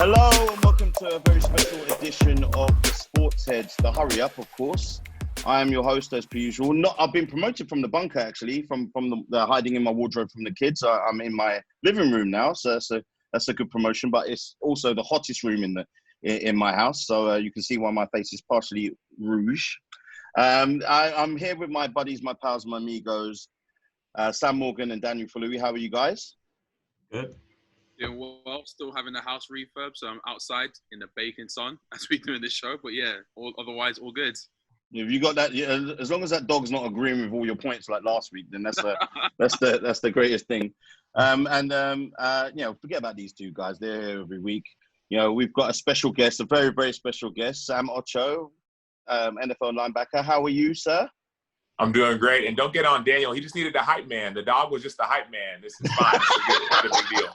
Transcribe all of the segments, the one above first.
Hello and welcome to a very special edition of the SportsHeads, the hurry up, of course. I am your host as per usual. I've been promoted from the bunker actually, from the hiding in my wardrobe from the kids. I'm in my living room now, so that's a good promotion. But it's also the hottest room in my house, so you can see why my face is partially rouge. I'm here with my buddies, my pals, my amigos, Sam Morgan and Daniel Falui. How are you guys? Good. Doing well, still having the house refurb, so I'm outside in the baking sun as we doing this show. But yeah, otherwise all good. If you got that, yeah, as long as that dog's not agreeing with all your points like last week, then that's the greatest thing. Forget about these two guys. They're here every week. You know, we've got a special guest, a very, very special guest, Sam Acho, NFL linebacker. How are you, sir? I'm doing great. And don't get on Daniel. He just needed a hype man. The dog was just a hype man. This is fine. It's not a big deal.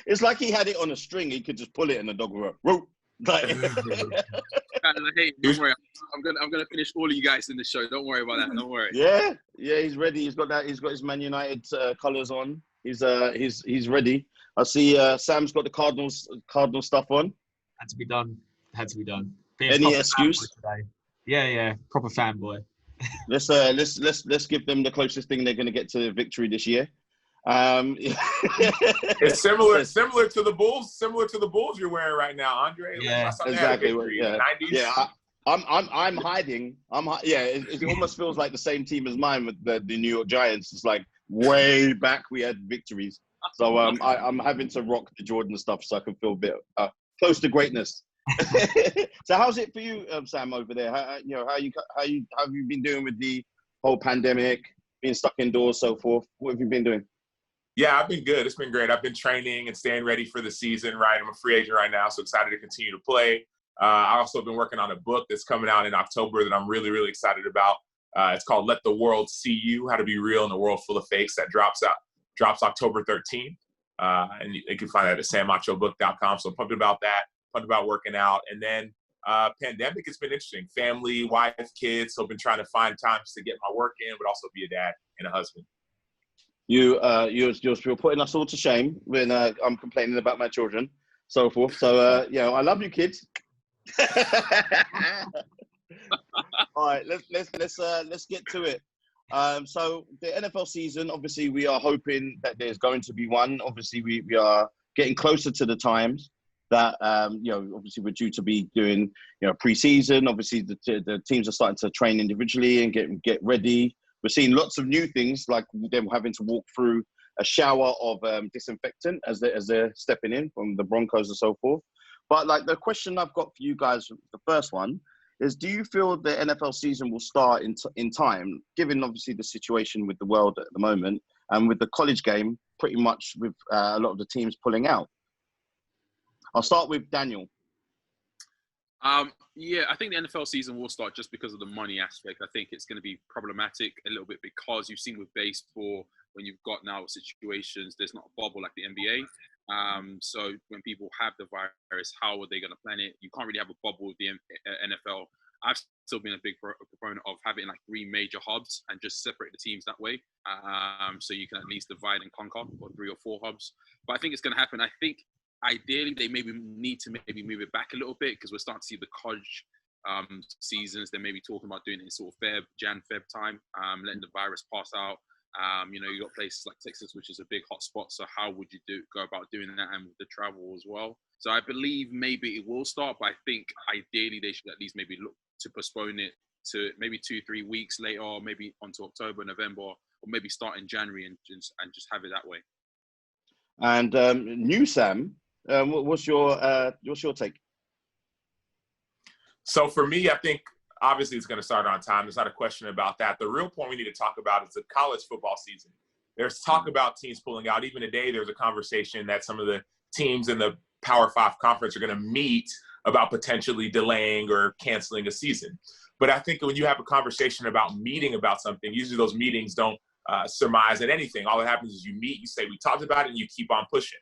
It's like he had it on a string. He could just pull it and the dog would go, like, hey, don't worry. I'm gonna finish all of you guys in the show. Don't worry about that. Don't worry. Yeah, he's ready. He's got his Man United colours on. He's ready. I see Sam's got the Cardinal stuff on. Had to be done. Any excuse? Yeah, proper fanboy. Let's give them the closest thing they're going to get to victory this year. It's similar to the Bulls. Similar to the Bulls you're wearing right now, Andre. Yeah, exactly. Yeah, I'm hiding. It almost feels like the same team as mine with the New York Giants. It's like way back we had victories. So I'm having to rock the Jordan stuff so I can feel a bit close to greatness. So how's it for you, Sam, over there? How have you been doing with the whole pandemic, being stuck indoors, so forth? What have you been doing? Yeah, I've been good. It's been great. I've been training and staying ready for the season, right? I'm a free agent right now, so excited to continue to play. I also been working on a book that's coming out in October that I'm really, really excited about. It's called Let the World See You, How to Be Real in a World Full of Fakes. That drops October 13th. And you can find that at samachobook.com. So pumped about that, pumped about working out. And then pandemic has been interesting. Family, wife, kids. So I've been trying to find times to get my work in, but also be a dad and a husband. You're putting us all to shame when I'm complaining about my children, so forth. So I love you, kids. All right, let's get to it. So the NFL season, obviously, we are hoping that there's going to be one. Obviously, we are getting closer to the times that obviously we're due to be doing pre-season. Obviously, the teams are starting to train individually and get ready. We're seeing lots of new things, like them having to walk through a shower of disinfectant as they're stepping in from the Broncos and so forth. But like the question I've got for you guys, the first one is: do you feel the NFL season will start in time, given obviously the situation with the world at the moment and with the college game pretty much with a lot of the teams pulling out? I'll start with Daniel. I think the NFL season will start just because of the money aspect. I think it's going to be problematic a little bit because you've seen with baseball, when you've got now situations, there's not a bubble like the NBA. So when people have the virus, how are they going to plan it? You can't really have a bubble with the NFL. I've still been a big proponent of having like 3 major hubs and just separate the teams that way. So you can at least divide and conquer, or 3 or 4 hubs. But I think it's going to happen. I think ideally they maybe need to move it back a little bit because we're starting to see the college seasons. They may be talking about doing it in sort of Feb time, letting the virus pass out. You got places like Texas, which is a big hot spot. So how would you go about doing that, and with the travel as well? So I believe maybe it will start, but I think ideally they should at least maybe look to postpone it to maybe 2-3 weeks later, or maybe onto October, November, or maybe start in January and just have it that way. And new Sam, what's your take? So for me, I think obviously it's going to start on time. There's not a question about that. The real point we need to talk about is the college football season. There's talk about teams pulling out. Even today, there's a conversation that some of the teams in the Power 5 conference are going to meet about potentially delaying or canceling a season. But I think when you have a conversation about meeting about something, usually those meetings don't surmise at anything. All that happens is you meet, you say, we talked about it, and you keep on pushing.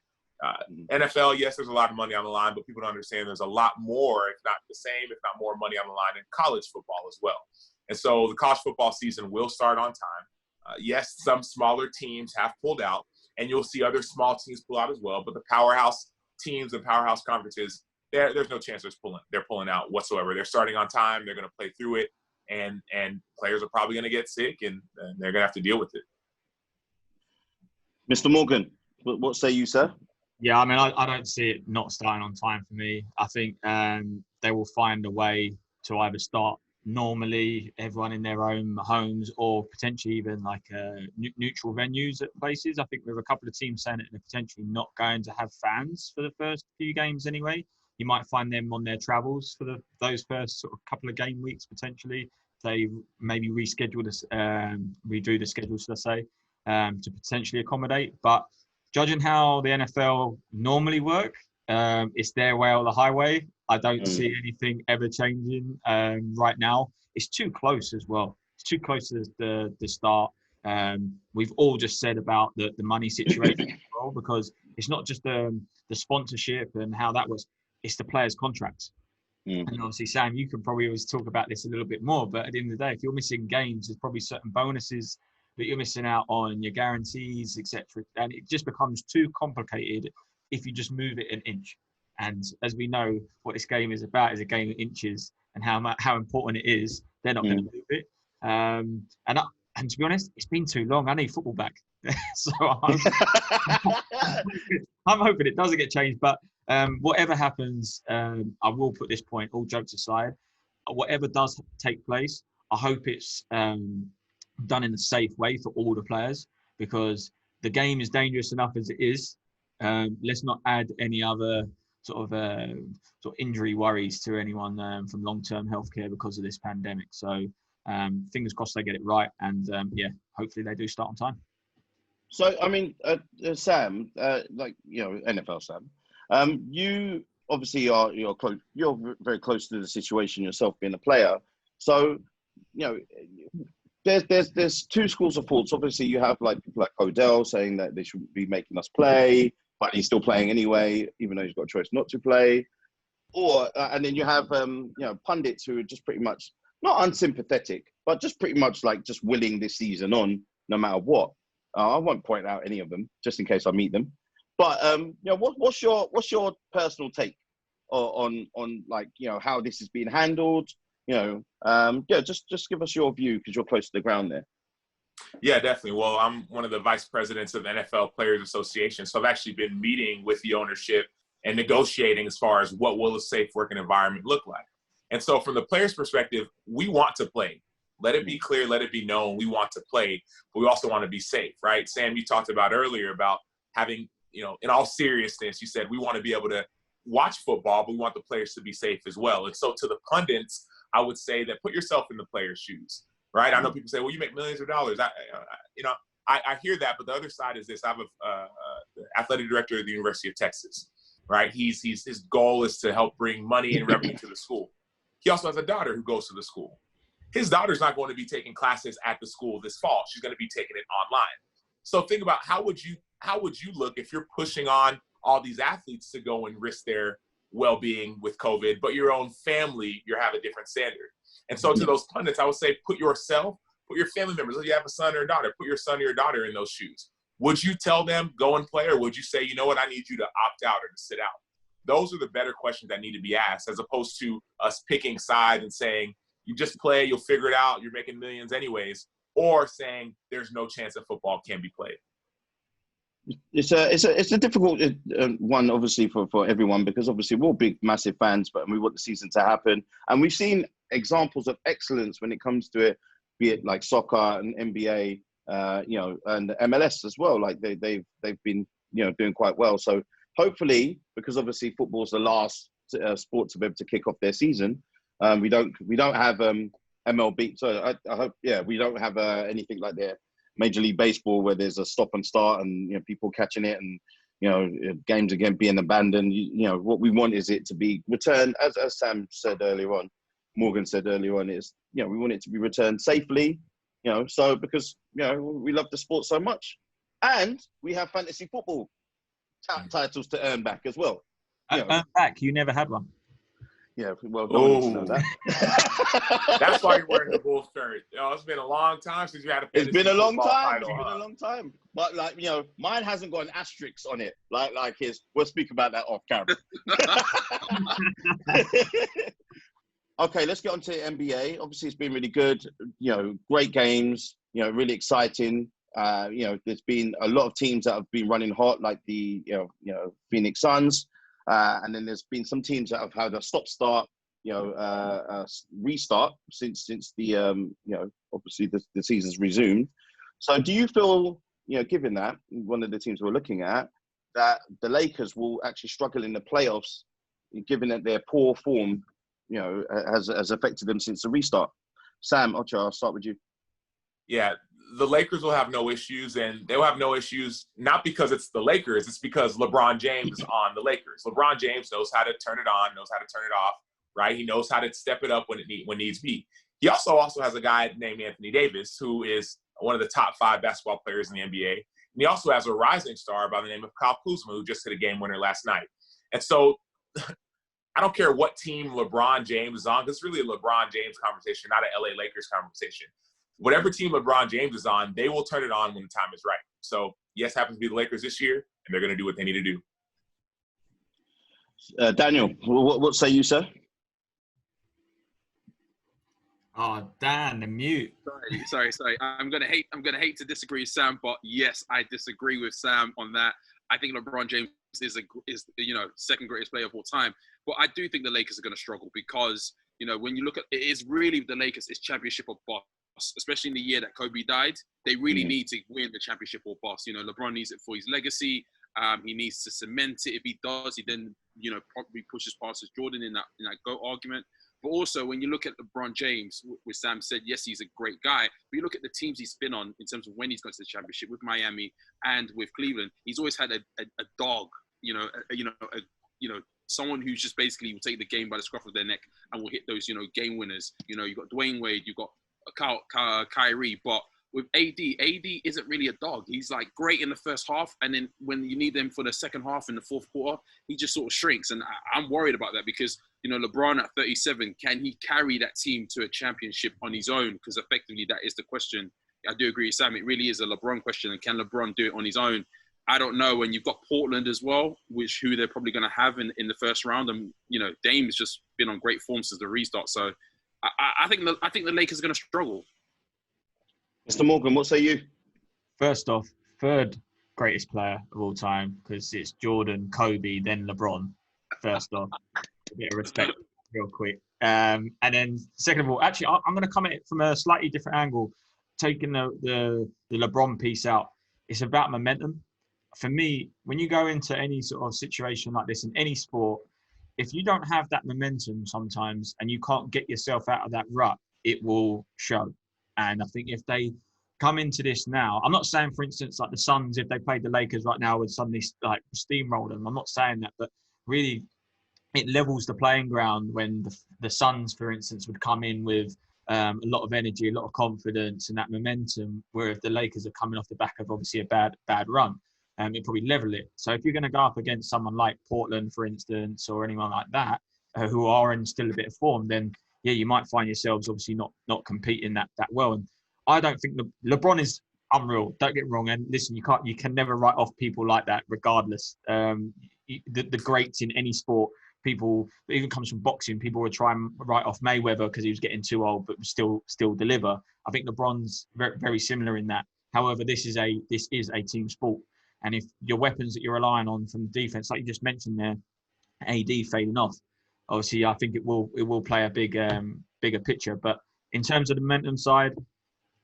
NFL, yes, there's a lot of money on the line, but people don't understand there's a lot more, if not the same, if not more money on the line in college football as well. And so the college football season will start on time. Yes, some smaller teams have pulled out, and you'll see other small teams pull out as well. But the powerhouse teams and powerhouse conferences, there's no chance they're pulling out whatsoever. They're starting on time. They're going to play through it, and players are probably going to get sick, and they're going to have to deal with it. Mr. Morgan, what say you, sir? Yeah, I mean, I don't see it not starting on time for me. I think they will find a way to either start normally, everyone in their own homes, or potentially even like neutral venues at places. I think with a couple of teams saying that they're potentially not going to have fans for the first few games anyway. You might find them on their travels for those first sort of couple of game weeks potentially. They maybe redo the schedule, should I say, to potentially accommodate. But judging how the NFL normally work, it's their way or the highway. I don't see anything ever changing right now. It's too close as well. It's too close to the start. We've all just said about the money situation as well, because it's not just the sponsorship and how that was. It's the players' contracts. And obviously, Sam, you can probably always talk about this a little bit more. But at the end of the day, if you're missing games, there's probably certain bonuses that you're missing out on, your guarantees, etc. And it just becomes too complicated if you just move it an inch. And as we know, what this game is about is a game of inches, and how important it is. They're not going to move it. And to be honest, it's been too long. I need football back. So I'm hoping it doesn't get changed. But whatever happens, I will put this point, all jokes aside, whatever does take place, I hope it's done in a safe way for all the players, because the game is dangerous enough as it is. Let's not add any other sort of injury worries to anyone from long-term healthcare because of this pandemic. So fingers crossed they get it right, and hopefully they do start on time. So I mean, Sam, NFL Sam, you obviously you're close. You're very close to the situation yourself, being a player. So there's two schools of thoughts. Obviously, you have like people like Odell saying that they shouldn't be making us play, but he's still playing anyway, even though he's got a choice not to play. Or and then you have pundits who are just pretty much not unsympathetic, but just pretty much like just willing this season on no matter what. I won't point out any of them just in case I meet them. But what's your personal take on like how this is being handled? Just give us your view, because you're close to the ground there. Yeah, definitely. Well, I'm one of the vice presidents of the NFL Players Association, so I've actually been meeting with the ownership and negotiating as far as what will a safe working environment look like. And so from the players' perspective, we want to play. Let it be clear, let it be known, we want to play, but we also want to be safe, right? Sam, you talked about earlier about having, in all seriousness, you said we want to be able to watch football, but we want the players to be safe as well. And so to the pundits, I would say that put yourself in the players' shoes, right? I know people say, well, you make millions of dollars. I hear that, but the other side is this. I have the athletic director of the University of Texas, right? His goal is to help bring money and revenue to the school. He also has a daughter who goes to the school. His daughter's not going to be taking classes at the school this fall. She's going to be taking it online. So think about how would you look if you're pushing on all these athletes to go and risk their well-being with COVID, but your own family, you have a different standard. And so to those pundits, I would say put your family members, if you have a son or a daughter, put your son or your daughter in those shoes. Would you tell them go and play, or would you say, you know what, I need you to opt out or to sit out? Those are the better questions that need to be asked, as opposed to us picking sides and saying, you just play, you'll figure it out, you're making millions anyways, or saying there's no chance that football can be played. It's a difficult one, obviously, for everyone, because obviously we're all big, massive fans, but we want the season to happen. And we've seen examples of excellence when it comes to it, be it like soccer and NBA, and MLS as well. Like they've been, doing quite well. So hopefully, because obviously football's the last sport to be able to kick off their season, we don't have MLB. So I hope, we don't have anything like that. Major League Baseball, where there's a stop and start and people catching it and games again being abandoned. What we want is it to be returned, as Sam said earlier on, Morgan said earlier on, is we want it to be returned safely. So because we love the sport so much, and we have fantasy football titles to earn back as well. Earn back? You never had one. Yeah, well, no one needs to know that. That's why you're wearing the Bulls shirt. It's been a long time since you had a It's been a long time. title, It's been a long time. But mine hasn't got an asterisk on it. Like his. We'll speak about that off camera. Okay, let's get on to the NBA. Obviously, it's been really good. Great games. Really exciting. There's been a lot of teams that have been running hot, like the FENIXX Suns. And then there's been some teams that have had a stop-start, restart since the obviously the season's resumed. So do you feel, given that one of the teams we're looking at, that the Lakers will actually struggle in the playoffs, given that their poor form, has affected them since the restart? Sam Acho, I'll start with you. Yeah, the Lakers will have no issues, and they'll have no issues not because it's the Lakers, it's because LeBron James is on the Lakers. LeBron James knows how to turn it on, knows how to turn it off, right? He knows how to step it up when needs be. He also has a guy named Anthony Davis, who is one of the top 5 basketball players in the NBA. And he also has a rising star by the name of Kyle Kuzma, who just hit a game winner last night. And so I don't care what team LeBron James is on, because it's really a LeBron James conversation, not an LA Lakers conversation. Whatever team LeBron James is on, they will turn it on when the time is right. So, yes, happens to be the Lakers this year, and they're going to do what they need to do. Daniel, what say you, sir? Oh, Dan, the mute. Sorry. I'm gonna hate to disagree with Sam, but yes, I disagree with Sam on that. I think LeBron James is second greatest player of all time, but I do think the Lakers are going to struggle because when you look at it, is really the Lakers is championship or bust. Especially in the year that Kobe died, they really need to win the championship or bust. LeBron needs it for his legacy. He needs to cement it. If he does, he then probably pushes past his Jordan in that GOAT argument. But also, when you look at LeBron James, which Sam said, yes, he's a great guy. But you look at the teams he's been on in terms of when he's gone to the championship with Miami and with Cleveland. He's always had a dog, someone who's just basically will take the game by the scruff of their neck and will hit those, game winners. You've got Dwayne Wade, you've got Kyrie, but with AD isn't really a dog. He's like great in the first half, and then when you need him for the second half in the fourth quarter, he just sort of shrinks. And I'm worried about that because LeBron at 37, can he carry that team to a championship on his own? Because effectively that is the question. I do agree with Sam. It really is a LeBron question, and can LeBron do it on his own? I don't know. And you've got Portland as well, who they're probably going to have in the first round, and Dame's just been on great form since the restart. So I think the Lakers are going to struggle. Mr. Morgan, what say you? First off, third greatest player of all time, because it's Jordan, Kobe, then LeBron. First off, a bit of respect, real quick. And then second of all, actually, I'm going to come at it from a slightly different angle, taking the LeBron piece out. It's about momentum. For me, when you go into any sort of situation like this in any sport, if you don't have that momentum sometimes and you can't get yourself out of that rut, it will show. And I think if they come into this now, I'm not saying, for instance, like the Suns, if they played the Lakers right now, would suddenly like steamroll them. I'm not saying that, but really it levels the playing ground when the Suns, for instance, would come in with a lot of energy, a lot of confidence and that momentum, where if the Lakers are coming off the back of obviously a bad run, it probably level it. So if you're going to go up against someone like Portland, for instance, or anyone like that, who are in still a bit of form, then yeah, you might find yourselves obviously not competing that well. And I don't think LeBron is unreal. Don't get me wrong. And listen, you can never write off people like that, regardless. The greats in any sport, people, it even comes from boxing. People would try and write off Mayweather because he was getting too old, but still deliver. I think LeBron's very, very similar in that. However, this is a team sport, and if your weapons that you're relying on from the defense, like you just mentioned there, AD fading off, obviously I think it will play a bigger picture. But in terms of the momentum side,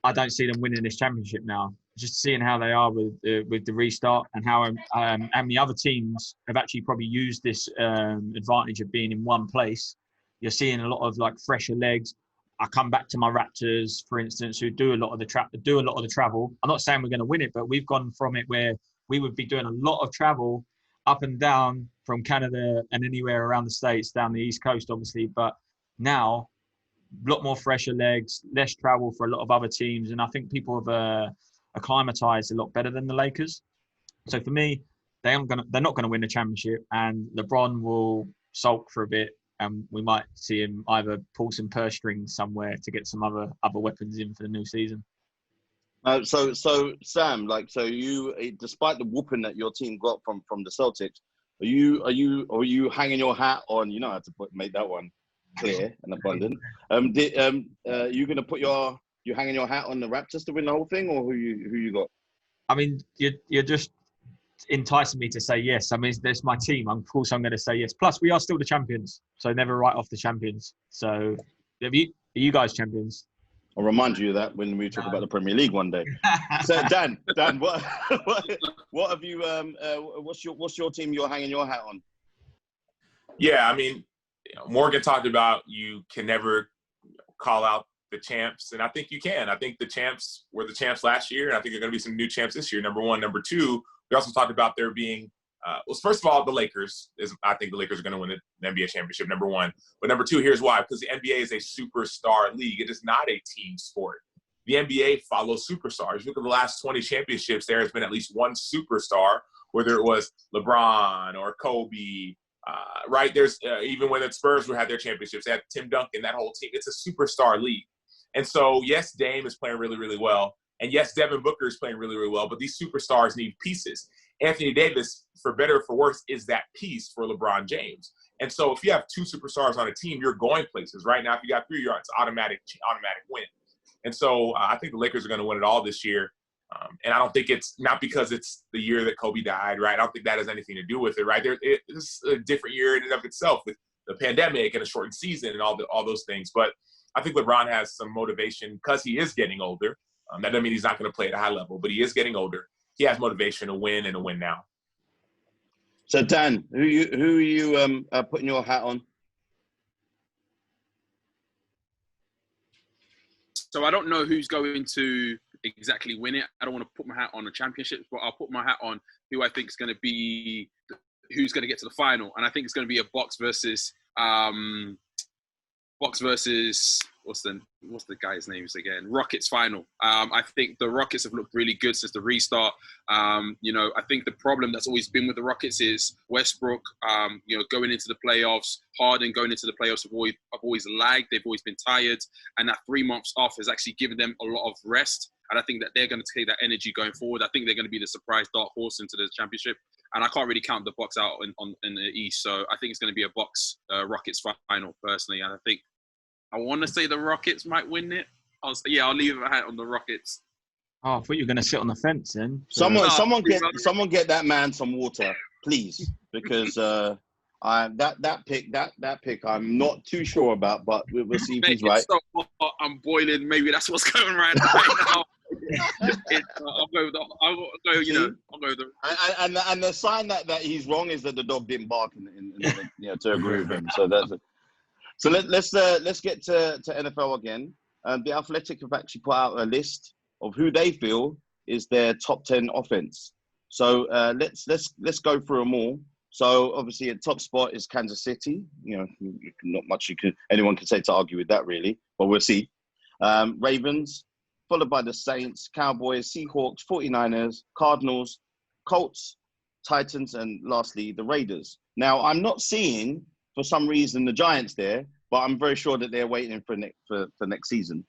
I don't see them winning this championship now. Just seeing how they are with the restart and how the other teams have actually probably used this advantage of being in one place. You're seeing a lot of like fresher legs. I come back to my Raptors, for instance, who do a lot of the travel. I'm not saying we're going to win it, but we've gone from it where we would be doing a lot of travel up and down from Canada and anywhere around the States, down the East Coast, obviously. But now, a lot more fresher legs, less travel for a lot of other teams. And I think people have acclimatized a lot better than the Lakers. So for me, they're not going to win the championship, and LeBron will sulk for a bit. and we might see him either pull some purse strings somewhere to get some other weapons in for the new season. So Sam, you, despite the whooping that your team got from the Celtics, are you hanging your hat on? You know how to make that one clear and abundant. You gonna put you hanging your hat on the Raptors to win the whole thing, or who you got? I mean, you're just enticing me to say yes. I mean, there's my team. Of course, I'm going to say yes. Plus, we are still the champions, so never write off the champions. So, are you guys champions? I'll remind you of that when we talk about the Premier League one day. So, Dan, what have you? What's your team you're hanging your hat on? Yeah, I mean, Morgan talked about you can never call out the champs, and I think you can. I think the champs were the champs last year, and I think there are going to be some new champs this year. Number one. Number two, we also talked about there being first of all, the Lakers. I think the Lakers are going to win the NBA championship, number one. But number two, here's why. Because the NBA is a superstar league. It is not a team sport. The NBA follows superstars. Look at the last 20 championships. There has been at least one superstar, whether it was LeBron or Kobe, right? There's even when the Spurs had their championships, they had Tim Duncan, that whole team. It's a superstar league. And so, yes, Dame is playing really, really well. And yes, Devin Booker is playing really, really well. But these superstars need pieces. Anthony Davis, for better or for worse, is that piece for LeBron James. And so if you have two superstars on a team, you're going places. Right now, if you got three, it's automatic win. And so I think the Lakers are going to win it all this year. And I don't think it's not because it's the year that Kobe died, right? I don't think that has anything to do with it, right? It's a different year in and of itself with the pandemic and a shortened season and all those things. But I think LeBron has some motivation because he is getting older. That doesn't mean he's not going to play at a high level, but he is getting older. He has motivation to win and to win now. So Dan, who are you putting your hat on? So I don't know who's going to exactly win it. I don't want to put my hat on a championship, but I'll put my hat on who I think is going to be who's going to get to the final, and I think it's going to be a Bucks versus what's the guy's names again? Rockets final. I think the Rockets have looked really good since the restart. I think the problem that's always been with the Rockets is Westbrook, going into the playoffs, Harden going into the playoffs have always lagged. They've always been tired. And that 3 months off has actually given them a lot of rest. And I think that they're going to take that energy going forward. I think they're going to be the surprise dark horse into the championship. And I can't really count the Bucks out in the East. So I think it's going to be a Bucks Rockets final personally. And I want to say the Rockets might win it. I'll leave a hat on the Rockets. Oh, I thought you were going to sit on the fence then. Someone get that man some water, please, because that pick I'm not too sure about, but we'll see if he's right. I'm boiling. Maybe that's what's going right now. I'll go with the. And the sign that he's wrong is that the dog didn't bark to agree with him. So that's it. So let's get to NFL again. The Athletic have actually put out a list of who they feel is their top 10 offense. So let's go through them all. So obviously, at top spot is Kansas City. Not much anyone can say to argue with that, really. But we'll see. Ravens, followed by the Saints, Cowboys, Seahawks, 49ers, Cardinals, Colts, Titans, and lastly, the Raiders. Now, I'm not seeing, for some reason, the Giants there, but I'm very sure that they're waiting for next season.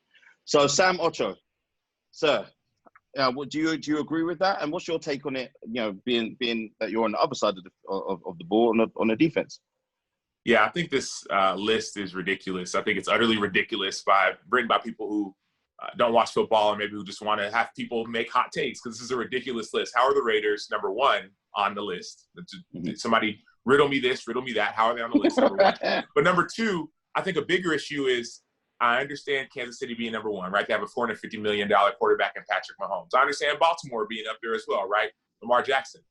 So, Sam Acho, sir, do you agree with that? And what's your take on it? Being that you're on the other side of the ball on the defense. Yeah, I think this list is ridiculous. I think it's utterly ridiculous written by people who don't watch football or maybe who just want to have people make hot takes because this is a ridiculous list. How are the Raiders number one on the list? Somebody riddle me this, riddle me that. How are they on the list? Number one. But number two, I think a bigger issue is I understand Kansas City being number one, right? They have a $450 million quarterback in Patrick Mahomes. I understand Baltimore being up there as well, right? Lamar Jackson.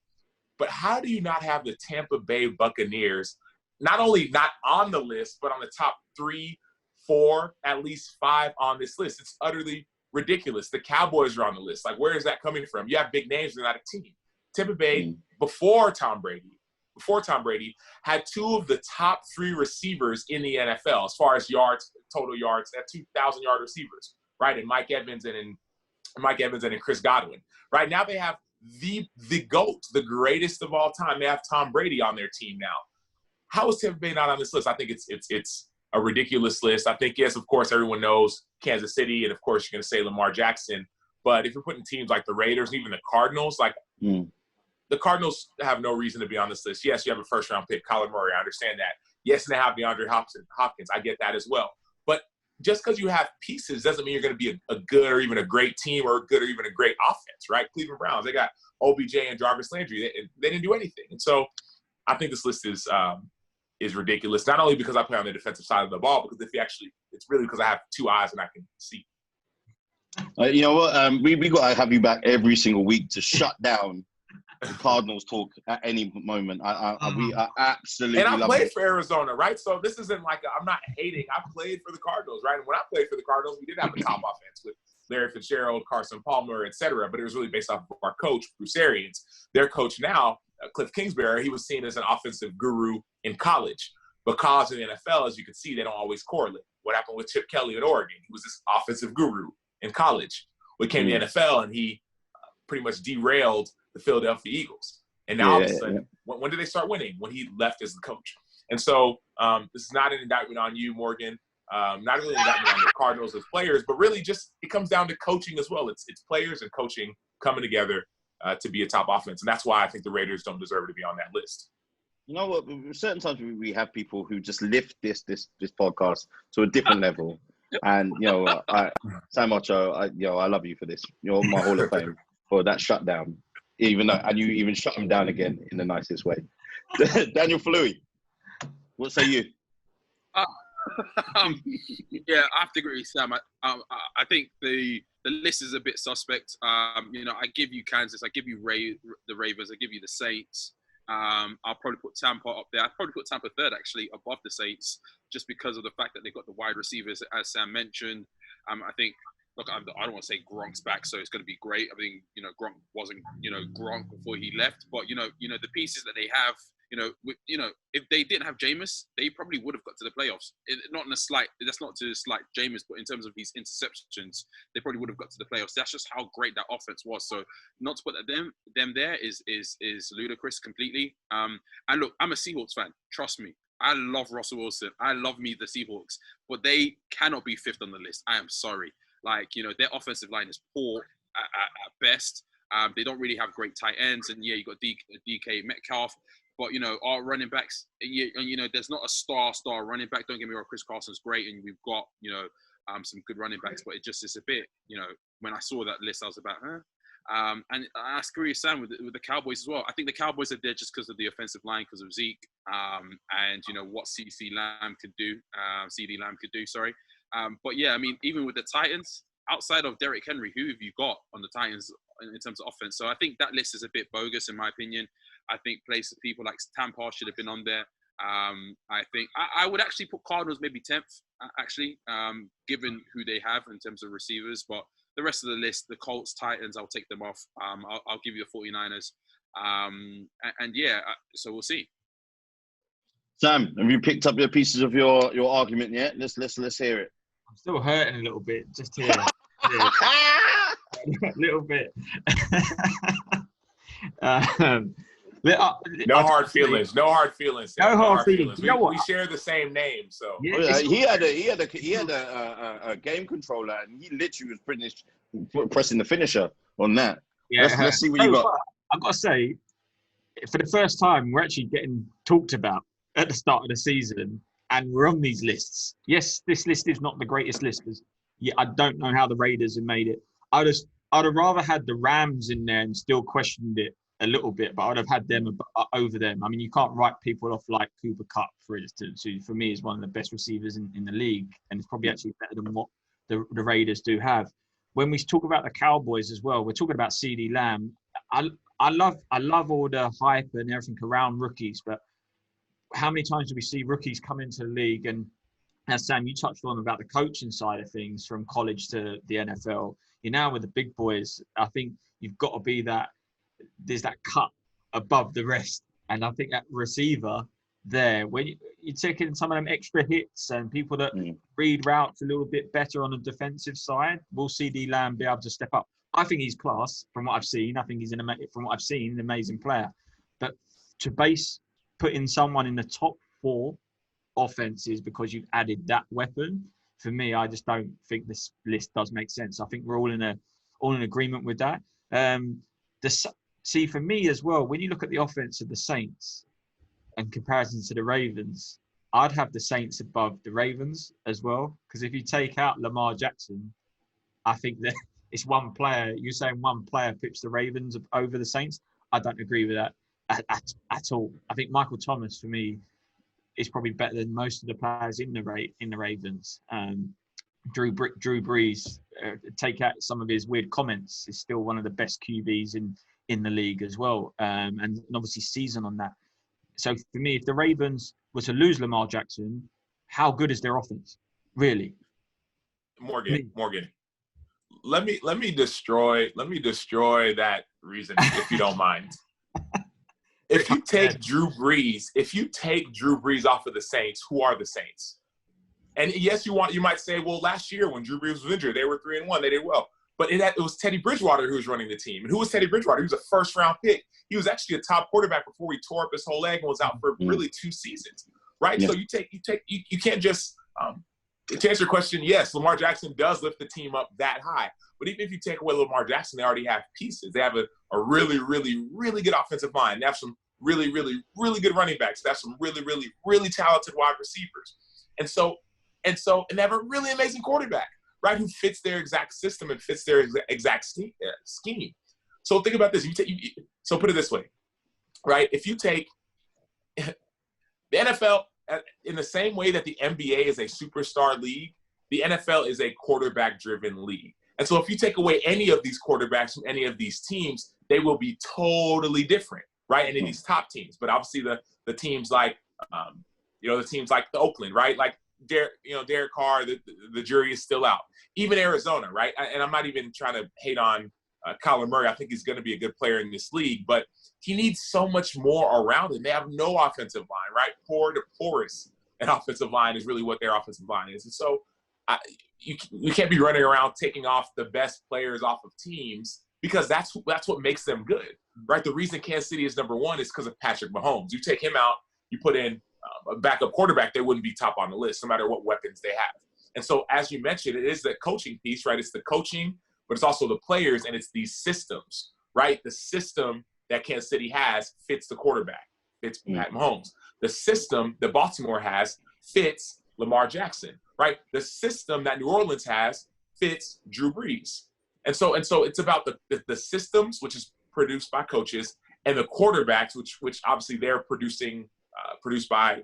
But how do you not have the Tampa Bay Buccaneers not only not on the list, but on the top 3, 4, at least 5 on this list? It's utterly ridiculous. The Cowboys are on the list. Like, where is that coming from? You have big names, they're not a team. Tampa Bay, before Tom Brady, had 2 of the top 3 receivers in the NFL as far as yards, total yards, at 2,000-yard receivers, right? And Mike Evans and Chris Godwin. Right now they have the GOAT, the greatest of all time. They have Tom Brady on their team now. how is Tampa Bay not on this list? I think it's a ridiculous list. I think, yes, of course, everyone knows Kansas City, and of course you're going to say Lamar Jackson. But if you're putting teams like the Raiders, even the Cardinals, the Cardinals have no reason to be on this list. Yes, you have a first-round pick, Kyler Murray. I understand that. Yes, and they have DeAndre Hopkins. I get that as well. But just because you have pieces doesn't mean you're going to be a good or even a great team or a good or even a great offense, right? Cleveland Browns, they got OBJ and Jarvis Landry. They didn't do anything. And so I think this list is ridiculous, not only because I play on the defensive side of the ball, because it's really because I have two eyes and I can see. You know what? We got to have you back every single week to shut down Cardinals talk at any moment. We are absolutely. And I played for Arizona, right? So this isn't like I'm not hating. I played for the Cardinals, right? And when I played for the Cardinals, we did have a top offense with Larry Fitzgerald, Carson Palmer, etc. But it was really based off of our coach, Bruce Arians. Their coach now, Cliff Kingsbury, he was seen as an offensive guru in college. Because in the NFL, as you can see, they don't always correlate. What happened with Chip Kelly in Oregon? He was this offensive guru in college. We came to the NFL, and he pretty much derailed the Philadelphia Eagles. And now all of a sudden, when did they start winning? When he left as the coach. And so this is not an indictment on you, Morgan. Not really an indictment on the Cardinals as players, but really just it comes down to coaching as well. It's players and coaching coming together to be a top offense. And that's why I think the Raiders don't deserve to be on that list. You know what? Certain times we have people who just lift this podcast to a different level. And, Sam Acho, I love you for this. You're my Hall of Fame for that shutdown. And you even shut him down again in the nicest way. Daniel Falui, what say you? Yeah, I have to agree with Sam. I think the list is a bit suspect. I give you Kansas, I give you the Ravens, I give you the Saints. I'll probably put Tampa up there. I'd probably put Tampa third, actually, above the Saints, just because of the fact that they've got the wide receivers, as Sam mentioned. I think, look, I don't want to say Gronk's back, so it's going to be great. I mean, Gronk wasn't, Gronk before he left, but the pieces that they have, if they didn't have Jameis, they probably would have got to the playoffs. That's not to slight Jameis, but in terms of his interceptions, they probably would have got to the playoffs. That's just how great that offense was. So not to put them there is ludicrous completely. And look, I'm a Seahawks fan. Trust me. I love Russell Wilson. I love me the Seahawks, but they cannot be fifth on the list. I am sorry. Their offensive line is poor at best. They don't really have great tight ends, and you got DK Metcalf. But, our running backs, there's not a star running back. Don't get me wrong, Chris Carson's great, and we've got, some good running backs. But it's a bit, when I saw that list, I was about, huh? And I agree with Sam with the Cowboys as well. I think the Cowboys are there just because of the offensive line, because of Zeke, and, what CD Lamb could do, sorry. But, yeah, I mean, even with the Titans, outside of Derrick Henry, who have you got on the Titans in terms of offense? So I think that list is a bit bogus, in my opinion. I think places people like Tampa should have been on there. I think I would actually put Cardinals maybe 10th, actually, given who they have in terms of receivers. But the rest of the list, the Colts, Titans, I'll take them off. I'll give you the 49ers. So we'll see. Sam, have you picked up your pieces of your argument yet? Let's hear it. I'm still hurting a little bit, just here. A little bit. No hard feelings. No hard feelings. No hard feelings. You know what? We share the same name, so he had a game controller, and he literally was pressing the finisher on that. Yeah, let's see what you got. I've got to say, for the first time, we're actually getting talked about at the start of the season, and we're on these lists. Yes, this list is not the greatest list. Yeah, I don't know how the Raiders have made it. I'd have rather had the Rams in there and still questioned it a little bit, but I'd have had them over them. I mean, you can't write people off like Cooper Kupp, for instance, who for me is one of the best receivers in the league, and it's probably actually better than what the Raiders do have. When we talk about the Cowboys as well, we're talking about CD Lamb. I love all the hype and everything around rookies, but how many times do we see rookies come into the league? And as Sam, you touched on about the coaching side of things from college to the NFL. You're now with the big boys. I think you've got to be that. There's that cut above the rest, and I think that receiver there, when you're taking some of them extra hits and people that read routes a little bit better on the defensive side, will CD Lamb be able to step up? I think he's class from what I've seen. I think he's an amazing player. But to base putting someone in the top 4 offenses because you've added that weapon. For me, I just don't think this list does make sense. I think we're all in agreement with that. See, for me as well, when you look at the offense of the Saints in comparison to the Ravens, I'd have the Saints above the Ravens as well. Because if you take out Lamar Jackson, I think that it's one player. You're saying one player pips the Ravens over the Saints. I don't agree with that at all. I think Michael Thomas, for me, is probably better than most of the players in the Ravens. Drew Brees, take out some of his weird comments, is still one of the best QBs in the league as well, and obviously season on that. So for me, if the Ravens were to lose Lamar Jackson, how good is their offense, really? Morgan, let me destroy that reason if you don't mind. If you take Drew Brees off of the Saints, who are the Saints? And yes, you might say, well, last year when Drew Brees was injured, they were 3-1, they did well. But it was Teddy Bridgewater who was running the team. And who was Teddy Bridgewater? He was a first-round pick. He was actually a top quarterback before he tore up his whole leg and was out for really 2 seasons, right? Yeah. So you can't just to answer your question, yes, Lamar Jackson does lift the team up that high. But even if you take away Lamar Jackson, they already have pieces. They have a really, really, really good offensive line. They have some really, really, really good running backs. They have some really, really, really talented wide receivers. And they have a really amazing quarterback, right, who fits their exact system and fits their exact scheme. So think about this. So put it this way, right? If you take the NFL, in the same way that the NBA is a superstar league, the NFL is a quarterback-driven league. And so if you take away any of these quarterbacks from any of these teams, they will be totally different, right? Any of these top teams. But obviously the teams like, the teams like the Oakland, right? Like Derek Carr, the jury is still out. Even Arizona, right? And I'm not even trying to hate on Kyler Murray. I think he's going to be a good player in this league, but he needs so much more around him. They have no offensive line, right? Poor to porous an offensive line is really what their offensive line is. And so you can't be running around taking off the best players off of teams because that's what makes them good, right? The reason Kansas City is number 1 is because of Patrick Mahomes. You take him out, you put in a backup quarterback, they wouldn't be top on the list no matter what weapons they have. And so as you mentioned, it is the coaching piece, right? It's the coaching, but it's also the players and it's these systems, right? The system that Kansas City has fits the quarterback, fits Pat Mahomes. The system that Baltimore has fits Lamar Jackson, right? The system that New Orleans has fits Drew Brees. And so it's about the systems, which is produced by coaches, and the quarterbacks, which obviously they're produced by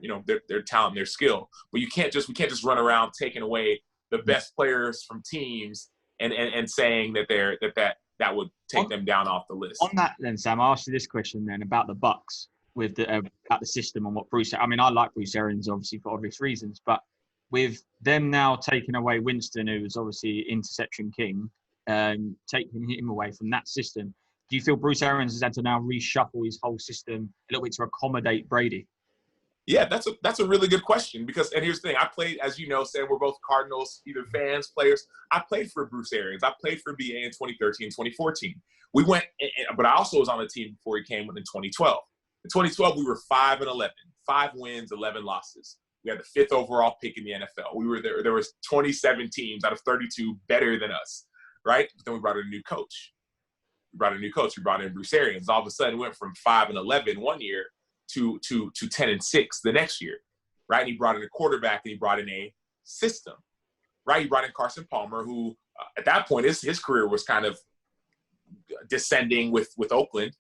their talent and their skill. But we can't just run around taking away the best players from teams and saying that would take them down off the list. On that then, Sam, I'll ask you this question then about the Bucs with about the system and what Bruce. I mean, I like Bruce Arians obviously for obvious reasons, but with them now taking away Winston, who was obviously interception king, taking him away from that system, do you feel Bruce Arians has had to now reshuffle his whole system a little bit to accommodate Brady? Yeah, that's a really good question because, and here's the thing, I played, as you know, Sam, we're both Cardinals, either fans, players. I played for Bruce Arians. I played for BA in 2013, 2014. We went, but I also was on the team before he came in 2012. In 2012, we were 5-11, 5 wins, 11 losses. We had the 5th overall pick in the NFL. We were there. There was 27 teams out of 32 better than us, right? But then we brought in a new coach. We brought in Bruce Arians. All of a sudden, we went from 5-11 one year to 10-6 the next year, right? And he brought in a quarterback and he brought in a system, right? He brought in Carson Palmer, who at that point his career was kind of descending with Oakland.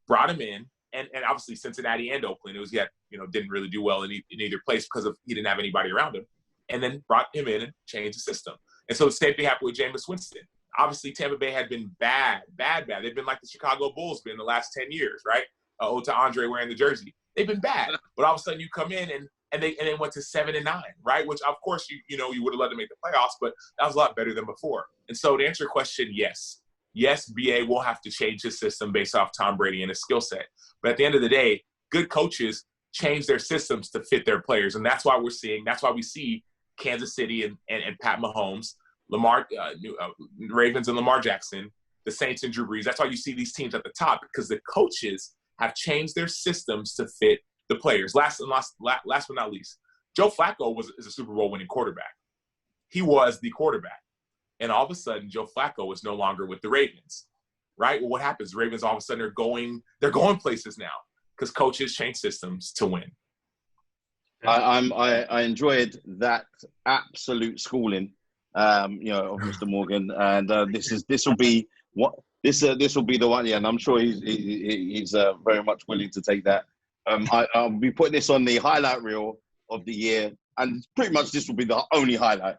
Brought him in, and obviously Cincinnati and Oakland, it was didn't really do well in either place because he didn't have anybody around him, and then brought him in and changed the system. And so the same thing happened with Jameis Winston. Obviously, Tampa Bay had been bad. They've been like the Chicago Bulls been the last 10 years, right? To Andre wearing the jersey. They've been bad. But all of a sudden you come in and they went to 7-9, right? Which of course you would have loved to make the playoffs, but that was a lot better than before. And so to answer your question, yes. Yes, BA will have to change his system based off Tom Brady and his skill set. But at the end of the day, good coaches change their systems to fit their players. And that's why we see Kansas City and Pat Mahomes, Ravens and Lamar Jackson, the Saints and Drew Brees. That's why you see these teams at the top, because the coaches have changed their systems to fit the players. Last but not least, Joe Flacco is a Super Bowl winning quarterback. He was the quarterback. And all of a sudden, Joe Flacco is no longer with the Ravens, right? Well, what happens? The Ravens all of a sudden they're going places now because coaches change systems to win. I enjoyed that absolute schooling, of Mr. Morgan, and this will be the one. Yeah, and I'm sure he's very much willing to take that. I'll be putting this on the highlight reel of the year, and pretty much this will be the only highlight.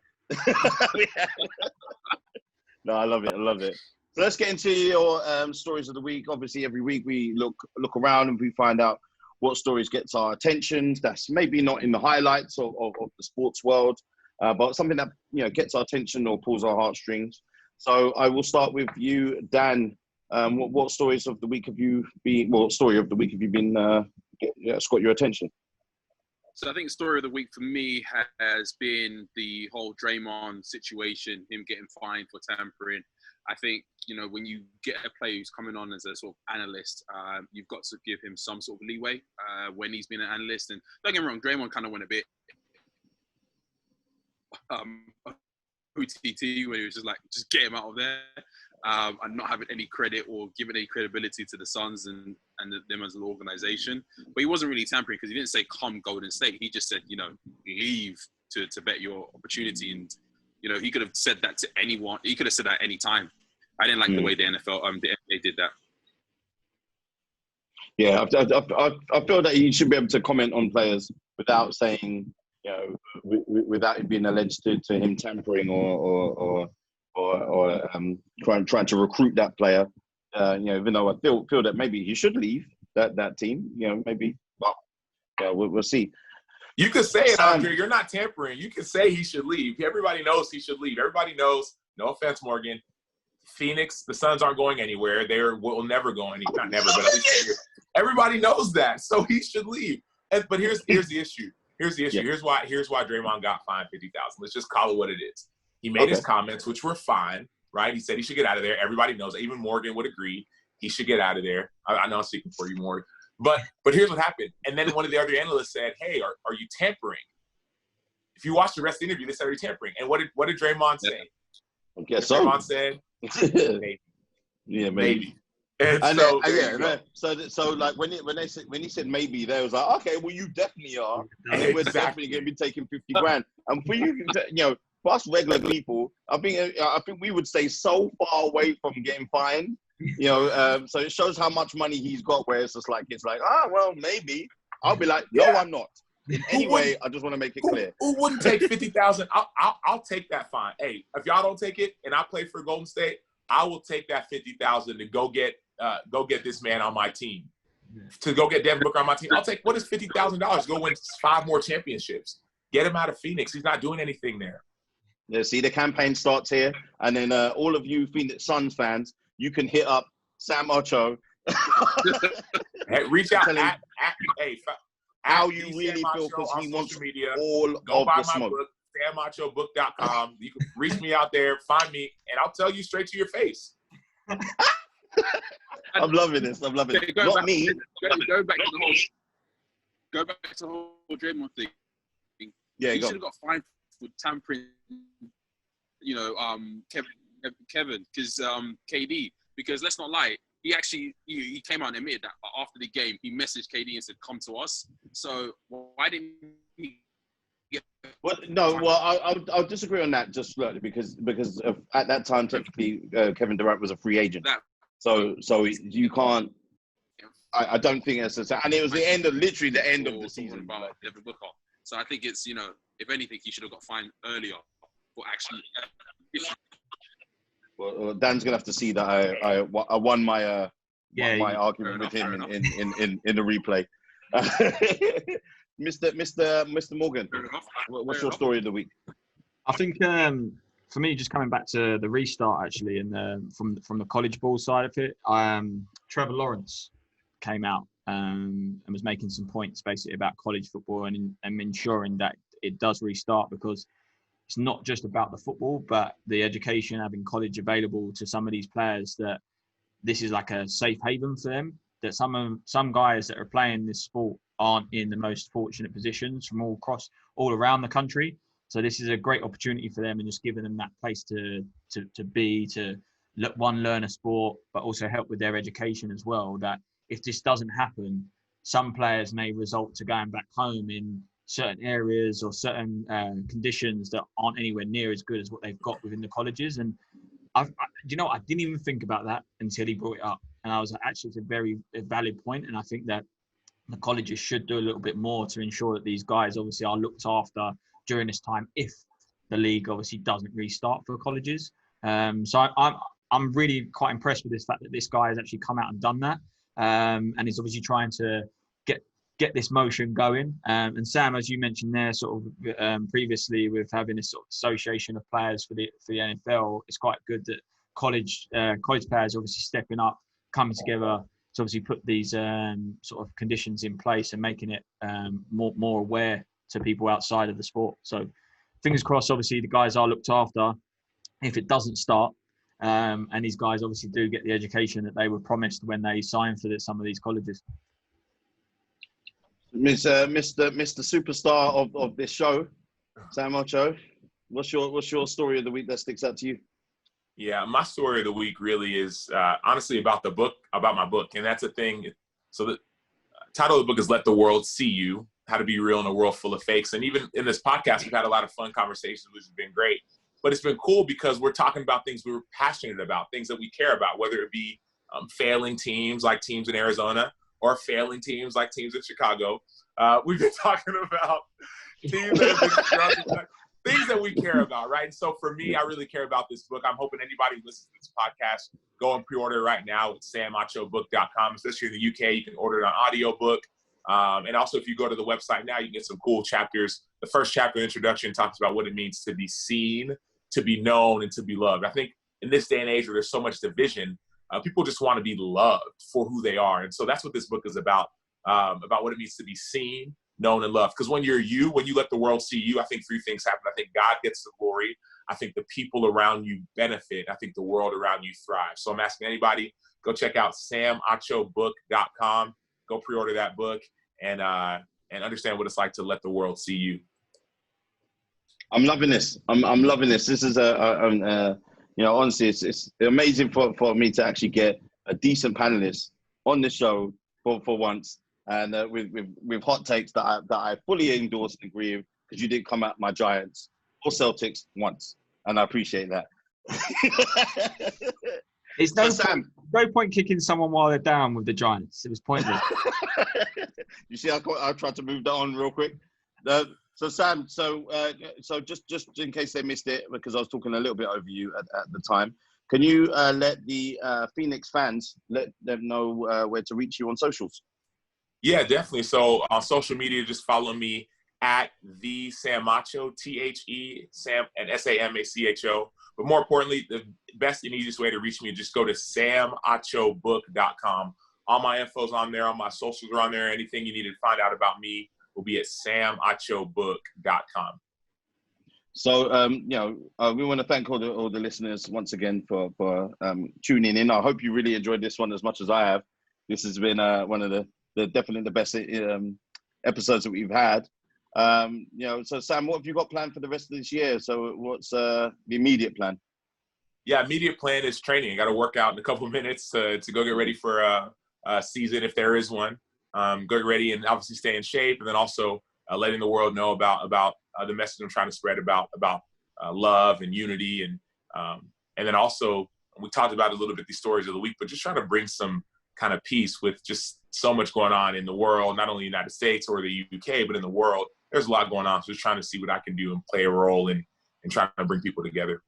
No, I love it. So let's get into your stories of the week. Obviously, every week we look around and we find out what stories gets our attention. That's maybe not in the highlights of the sports world, but something that gets our attention or pulls our heartstrings. So I will start with you, Dan. What stories of the week have you been? What story of the week have you been? That's got your attention. So I think the story of the week for me has been the whole Draymond situation, him getting fined for tampering. I think, when you get a player who's coming on as a sort of analyst, you've got to give him some sort of leeway when he's been an analyst. And don't get me wrong, Draymond kind of went a bit OTT, where he was just get him out of there and not having any credit or giving any credibility to the Suns and them as an organization. But he wasn't really tampering because he didn't say, come Golden State. He just said, leave to bet your opportunity. And, he could have said that to anyone. He could have said that any time. I didn't like the way the NBA did that. Yeah, I feel that you should be able to comment on players without saying, without it being alleged to him tampering or trying to recruit that player. Even though I feel that maybe he should leave that team. Maybe. Well, we'll see. You could say it, Andre. You're not tampering. You could say he should leave. Everybody knows he should leave. Everybody knows. No offense, Morgan. FENIXX, the Suns aren't going anywhere. They will never go anywhere. Not never, but at least everybody knows that. So he should leave. But here's the issue. Here's the issue. Yeah. Here's why Draymond got fined $50,000. Let's just call it what it is. He made his comments, which were fine, right? He said he should get out of there. Everybody knows. Even Morgan would agree he should get out of there. I know I'm speaking for you, Morgan. But here's what happened. And then one of the other analysts said, "Hey, are you tampering?" If you watch the rest of the interview, they said, "Are you tampering?" And what did Draymond say? I guess so. Draymond said, "Maybe." Yeah, maybe. And so like when he said maybe, they was like, okay, well you definitely are, and we're definitely going to be taking $50,000. And for you, for us regular people, I think we would stay so far away from getting fined. So it shows how much money he's got. Where it's like well maybe. I'll be like, no, I'm not. In any way, I just want to make it clear. Who wouldn't take $50,000? I'll take that fine. Hey, if y'all don't take it, and I play for Golden State, I will take that $50,000 to go get this man on my team. To go get Devin Booker on my team. I'll take, what is $50,000? Go win 5 more championships. Get him out of FENIXX. He's not doing anything there. Yeah, see, the campaign starts here. And then all of you FENIXX Suns fans, you can hit up Sam Acho. Hey, reach out how you really feel, because he wants media. All go of buy the my smoke. book, SamAchoBook.com. You can reach me out there, find me, and I'll tell you straight to your face. I'm loving this. Not me. Go back to the whole Draymond thing. Yeah, he should have got fined for tampering. Kevin, because KD. Because let's not lie, he came out and admitted that after the game he messaged KD and said, "Come to us." So why didn't he? I'll disagree on that just slightly because at that time technically Kevin Durant was a free agent. So you can't. I don't think it's and it was literally the end of the season. About Devin Booker. So I think it's if anything he should have got fined earlier for actually. Well, Dan's gonna have to see that I won my my argument with him in the replay. Mr. Morgan, what's your story of the week? I think for me, just coming back to the restart actually, and from the college ball side of it, Trevor Lawrence came out and was making some points basically about college football and ensuring that it does restart, because it's not just about the football, but the education, having college available to some of these players, that this is like a safe haven for them, that some guys that are playing this sport aren't in the most fortunate positions from all around the country. So this is a great opportunity for them, and just giving them that place to learn a sport, but also help with their education as well. That if this doesn't happen, some players may result to going back home in certain areas or certain conditions that aren't anywhere near as good as what they've got within the colleges. And I didn't even think about that until he brought it up, and I was like, actually, it's a very valid point, and I think that the colleges should do a little bit more to ensure that these guys obviously are looked after during this time if the league obviously doesn't restart for colleges. So I'm really quite impressed with this fact that this guy has actually come out and done that, and is obviously trying to get this motion going. And Sam, as you mentioned there, sort of previously, with having this sort of association of players for the NFL, it's quite good that college players are obviously stepping up, coming together to obviously put these sort of conditions in place and making it more aware to people outside of the sport. So fingers crossed, obviously the guys are looked after if it doesn't start, and these guys obviously do get the education that they were promised when they signed for some of these colleges. Mr. Superstar of this show, Sam Acho, what's your story of the week that sticks out to you? Yeah, my story of the week really is honestly about my book. And that's a thing. So the title of the book is Let the World See You, How to Be Real in a World Full of Fakes. And even in this podcast, we've had a lot of fun conversations, which has been great. But it's been cool because we're talking about things we're passionate about, things that we care about, whether it be failing teams like teams in Arizona or failing teams like teams in Chicago. We've been talking about teams that have been struggling, things that we care about, right? And so for me, I really care about this book. I'm hoping anybody who listens to this podcast, go and pre-order right now at samachobook.com. Especially in the UK, you can order it on audiobook. And also, if you go to the website now, you can get some cool chapters. The first chapter, introduction, talks about what it means to be seen, to be known, and to be loved. I think in this day and age where there's so much division, people just want to be loved for who they are. And so that's what this book is about what it means to be seen, known, and loved. Because when you let the world see you, I think three things happen. I think God gets the glory. I think the people around you benefit. I think the world around you thrives. So I'm asking anybody, go check out samachobook.com. Go pre-order that book and understand what it's like to let the world see you. I'm loving this. I'm loving this. This is honestly, it's amazing for me to actually get a decent panelist on the show for once, and with hot takes that I fully endorse and agree with, because you didn't come at my Giants or Celtics once, and I appreciate that. It's no point kicking someone while they're down with the Giants. It was pointless. You see, I tried to move that on real quick. So Sam, so just in case they missed it, because I was talking a little bit over you at the time, can you let the FENIXX fans, let them know where to reach you on socials? Yeah, definitely. So on social media, just follow me at the Sam Acho, THE Sam and SAMACHO. But more importantly, the best and easiest way to reach me is just go to samachobook.com. All my info's on there, all my socials are on there. Anything you need to find out about me will be at samachobook.com. So, we want to thank all the listeners once again for tuning in. I hope you really enjoyed this one as much as I have. This has been one of the definitely the best episodes that we've had. So Sam, what have you got planned for the rest of this year? So what's the immediate plan? Yeah, immediate plan is training. I got to work out in a couple of minutes to go get ready for a season if there is one. Go get ready and obviously stay in shape, and then also letting the world know about the message I'm trying to spread about love and unity, and then also we talked about a little bit these stories of the week, but just trying to bring some kind of peace with just so much going on in the world, not only the United States or the UK, but in the world. There's a lot going on, so just trying to see what I can do and play a role in trying to bring people together.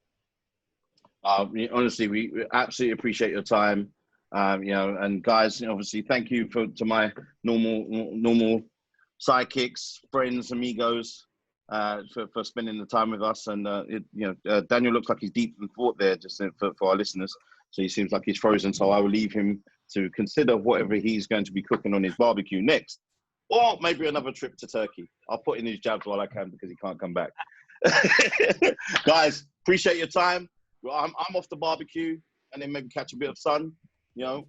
Honestly, we absolutely appreciate your time. And guys, obviously, thank you to my normal sidekicks, friends, amigos, for spending the time with us. And Daniel looks like he's deep in thought there, just for our listeners. So he seems like he's frozen. So I will leave him to consider whatever he's going to be cooking on his barbecue next, or maybe another trip to Turkey. I'll put in his jabs while I can because he can't come back. Guys, appreciate your time. Well, I'm off the barbecue and then maybe catch a bit of sun. We'll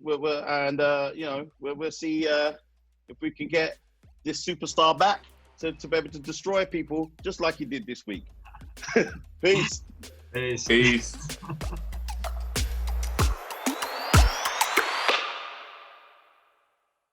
see if we can get this superstar back to be able to destroy people just like he did this week. Peace. Peace. Peace.